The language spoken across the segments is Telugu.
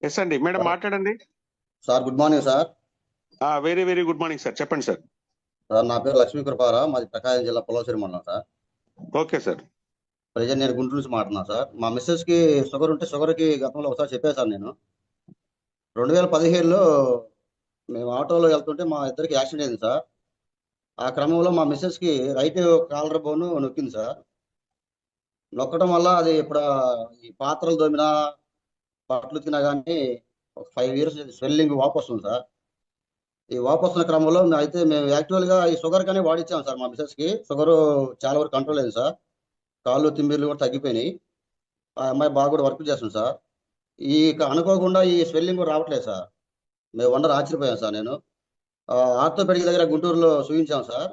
ఎస్ అండి, మేడం మాట్లాడండి. Sir good morning sir. Very very good morning sir, చెప్పండి సార్. సార్ నా పేరు లక్ష్మీ కృపారా, మాది ప్రకాశం జిల్లా పొలవచేరి మండలం సార్. Okay sir. ప్రజెంట్ నేను గుంటూరు నుంచి మాట్లాడుతున్నాను సార్. మా మిస్సెస్ కి షుగర్ ఉంటే షుగర్ కి గతంలో ఒకసారి చెప్పేశాను నేను. 2017లో మేము ఆటోలో వెళ్తుంటే మా ఇద్దరికి యాక్సిడెంట్ అయింది సార్. ఆ క్రమంలో మా మిస్సెస్ కి రైట్ కాలర్ బోన్ నొక్కింది సార్. నొక్కడం వల్ల అది ఇప్పుడు ఈ పాత్రలు దోమినా బట్టలు ఉతికినా కానీ ఒక 5 years స్వెల్లింగ్ వాపు వస్తుంది సార్. ఈ వాపు వస్తున్న క్రమంలో అయితే మేము యాక్చువల్ గా ఈ షుగర్ కానీ వాడిచ్చాం సార్. మా మిసెస్ కి షుగర్ చాలా వరకు కంట్రోల్ అయింది సార్. కాళ్ళు తిమ్మిర్లు కూడా తగ్గిపోయినాయి. ఆ అమ్మాయి బాగా కూడా వర్క్ చేస్తుంది సార్. అనుకోకుండా ఈ స్వెల్లింగ్ కూడా రావట్లేదు సార్. మేము ఆశ్చర్యపోయాం సార్. నేను ఆర్థోపెడిక్ దగ్గర గుంటూరులో చూపించాం సార్.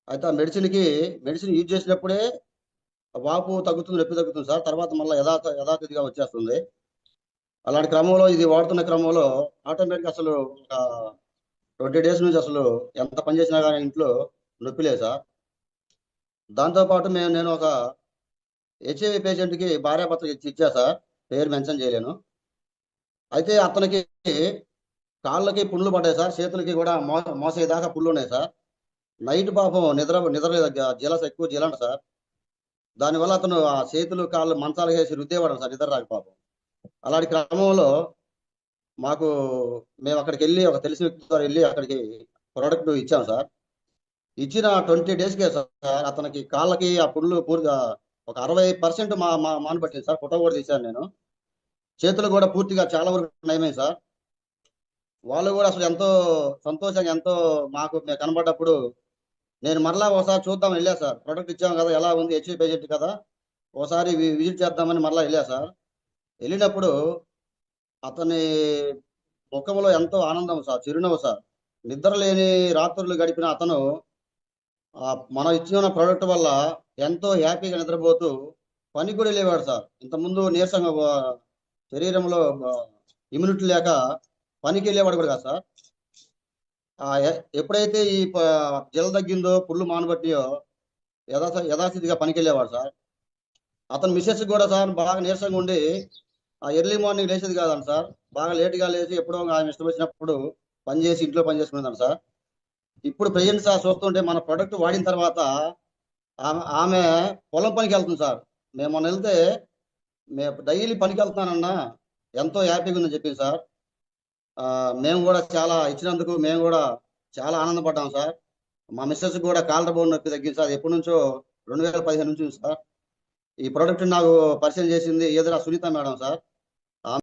అయితే ఆ మెడిసిన్ యూజ్ చేసినప్పుడే వాపు తగ్గుతుంది, నొప్పి తగ్గుతుంది సార్. తర్వాత మళ్ళీ యథాతిథిగా వచ్చేస్తుంది. అలాంటి క్రమంలో ఇది వాడుతున్న క్రమంలో ఆటోమేటిక్ అసలు ఒక 20 days నుంచి అసలు ఎంత పని చేసినా కానీ ఇంట్లో నొప్పి లేదు సార్. దాంతోపాటు నేను ఒక హెచ్ఐవి పేషెంట్కి భార్యాభర్తకి ఇచ్చా సార్. పేరు మెన్షన్ చేయలేను. అయితే అతనికి కాళ్ళకి పుండ్లు పడ్డాయి సార్, చేతులకి కూడా మోసేదాకా పుళ్ళు ఉన్నాయి సార్. నైట్ పాపం నిద్రలేదు, జలస్ ఎక్కువ జలంట సార్. దానివల్ల అతను ఆ చేతులు కాళ్ళు మంచాలు వేసి రుద్దేవాడు సార్, నిద్ర రాక పాపం. అలాంటి క్రమంలో మేము అక్కడికి వెళ్ళి ఒక తెలిసిన వ్యక్తి ద్వారా వెళ్ళి అక్కడికి ప్రోడక్ట్ ఇచ్చాం సార్. ఇచ్చిన 20 daysకే సార్ అతనికి కాళ్ళకి ఆ పుండ్లు పూర్తిగా ఒక 60% మానబట్టింది సార్. ఫోటో కూడా తీశాను నేను. చేతులు కూడా పూర్తిగా చాలా వరకు నయమైంది సార్. వాళ్ళు కూడా అసలు ఎంతో సంతోషంగా ఎంతో మేము కనబడ్డప్పుడు నేను మరలా ఒకసారి చూద్దామని వెళ్ళా సార్. ప్రోడక్ట్ ఇచ్చాం కదా, ఎలా ఉంది, హెచ్ఐవి పేషెంట్ కదా, ఒకసారి విజిట్ చేద్దామని మరలా వెళ్ళా సార్. వెళ్ళినప్పుడు అతని ముఖంలో ఎంతో ఆనందం సార్, చిరునవ్వు సార్. నిద్ర లేని రాత్రులు గడిపిన అతను మనం ఇచ్చిన ప్రోడక్ట్ వల్ల ఎంతో హ్యాపీగా నిద్రపోతూ పని కూడా వెళ్ళేవాడు సార్. ఇంతకుముందు నీరసంగా శరీరంలో ఇమ్యూనిటీ లేక పనికి వెళ్ళేవాడు కూడా కాదు సార్. ఎప్పుడైతే ఈ జల తగ్గిందో, పుళ్ళు మానబట్టియో యథాస్థితిగా పనికి వెళ్ళేవాడు సార్. అతని మిస్సెస్ కూడా సార్ బాగా నీరసంగా ఉండి ఎర్లీ మార్నింగ్ లేచేది కాదండి సార్. బాగా లేట్గా లేచి ఎప్పుడో ఆమె ఇష్టం వచ్చినప్పుడు ఇంట్లో పని చేసుకునేదాన్ని సార్. ఇప్పుడు ప్రజెంట్ సార్ చూస్తుంటే మన ప్రొడక్ట్ వాడిన తర్వాత ఆమె పొలం పనికి వెళ్తుంది సార్. మేము మొన్న వెళ్తే డైలీ పనికి వెళ్తున్నానన్నా, ఎంతో హ్యాపీగా ఉందని చెప్పింది సార్. మేము కూడా చాలా ఇచ్చినందుకు మేము కూడా చాలా ఆనందపడ్డాం సార్. మా మిస్సెస్ కూడా కాలర్ బోన్ నొప్పి తగ్గింది సార్. ఎప్పటి నుంచో 2015 నుంచి సార్. ఈ ప్రోడక్ట్ నాకు పరిచయం చేసింది ఏదైనా సునీత మేడం సార్.